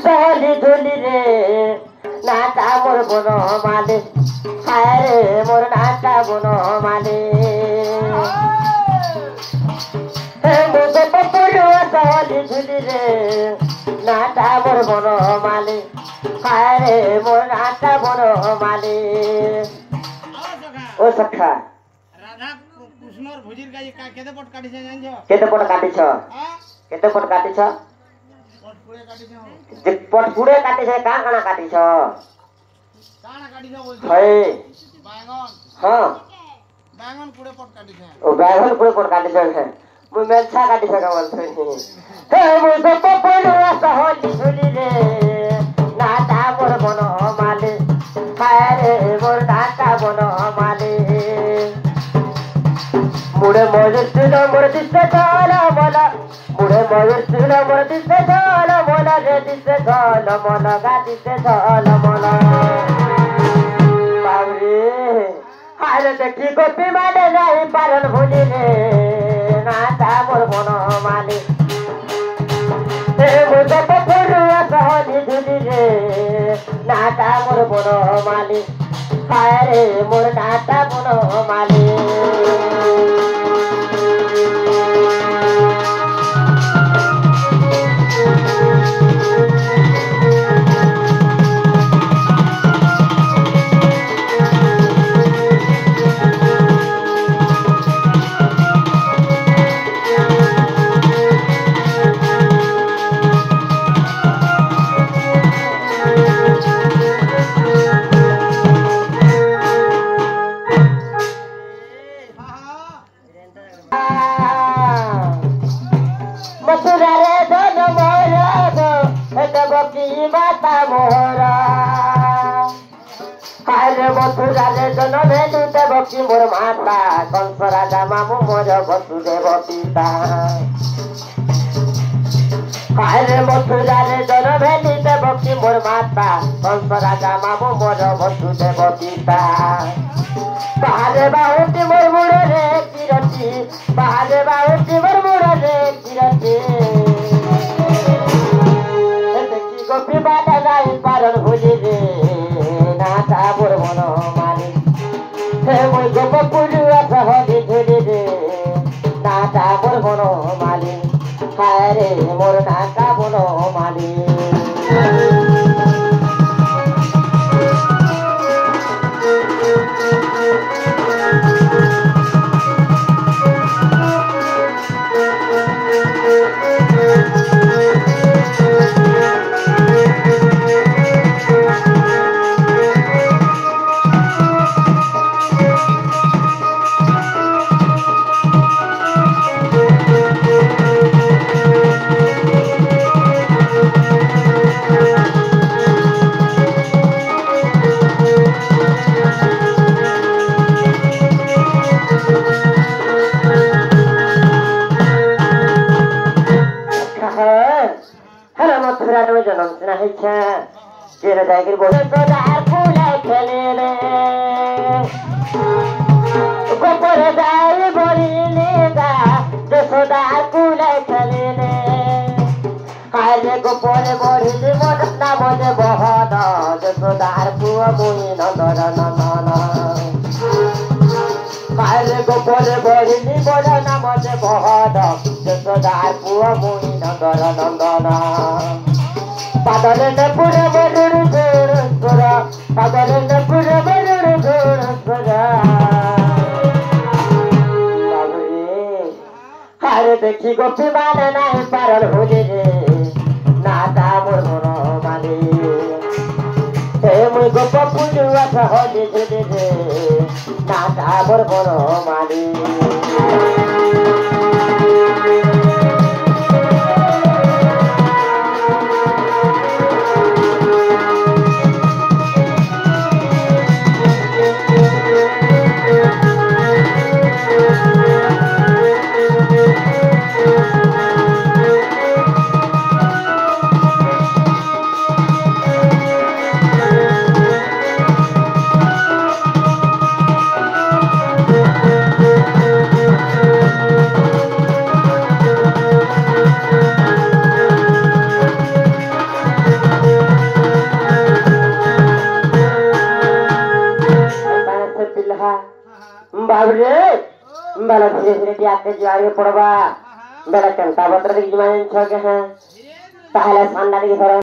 সহলি ধুলি রে নাটা মোর বন মালে হায় রে মোর নাটা বন মালে মুখে পপুলুয়া সহলি ধুলি রে নাটা মোর বন মালে হায় রে মোর নাটা বন মালে ও সখা রাধা কৃষ্ণর ভোজির কাজে কেতে পট কাটিছে জানছ কেতে পট কাটিছ কেতে পট কাটিছ পট পুড়ে কাটিছে যে পট পুড়ে কাটিছ কাଣା কাটিছ কাଣା কাটিছে বলছ হই বাঙ্গন হ্যাঁ বাঙ্গন পুড়ে পট কাটিছে ও বাইগন পুড়ে পট কাটিছ মুই মেলছা কাটিছ কেমন হে মুই তো পপুলুয়া সহলি ধুলি রে নাটা মোর বন মালে হায় রে মোর নাটা বন মালে মুড়ে মজুর ছিল মোর দিতে ঝল মলা মুড়ে মজুর ছিল মোর দিতে ঝল মলা রে দিতে ঝল মলা গা দিতে ঝল মলা বাবরে হারে দেখি গোপী মানে নাই পারন ভুলি রে নাটা মোর বন মালে হে মুঝে পপুলুয়া সহলি ধুলি রে নাটা মোর বন মালে হায় রে মোর নাটা বন মালে মথুরারে ধন মোর দেবকী মাতা মোর হায়রে মথুরারে ধন ভেলু দেবকী মোর মাতা কংস রাজা মামু মোর বসুদেব পিতা হায়রে মথুরারে ধন ভেলু দেবকী মোর মাতা কংস রাজা মামু মোর বসুদেব পিতা বাহারে বাহুটি মোর মুড়ে রে কিরতি বাহারে বাহুটি মোর মুড়ে রে কিরতি দেখি গোপী বাটা যাই পারন ভুলি রে নাটা মোর বন মালি হে মই গোপ পুলুয়া সহলি ধুলি রে নাটা মোর বন মালি হায় রে মোর নাটা বন মালি জনম শোনা হয়েছে যেটা জায়গার বলে গোদার ফুলে খেলে রে গোপরে যাই বলিলে গা যশোদার ফুলে খেলে রে হায়রে গোপরে বলিলে মন না বলে বহন যশোদার পুয়া মুই নন্দন নন্দন হায়রে গোপরে বলিলে বলে না বলে বহন যশোদার পুয়া মুই নন্দন নন্দন পাদলে পুরে বড় ঘোড় ঘোড়া পাদলে পুরে বড় ঘোড় ঘোড়া হারে দেখি গোপী মানে নাই পারল ভুলি রে নাটা মোর বন মালি হে মুই গোপ পুলুয়া সহলি ধুলি রে নাটা মোর বন মালি दिलहा बाबरे बड़ा धीरे धीरे जाके जुआरे पड़बा बड़ा चंता बतर दिख जमाने छके हैं ताहले सांडा दिख धरो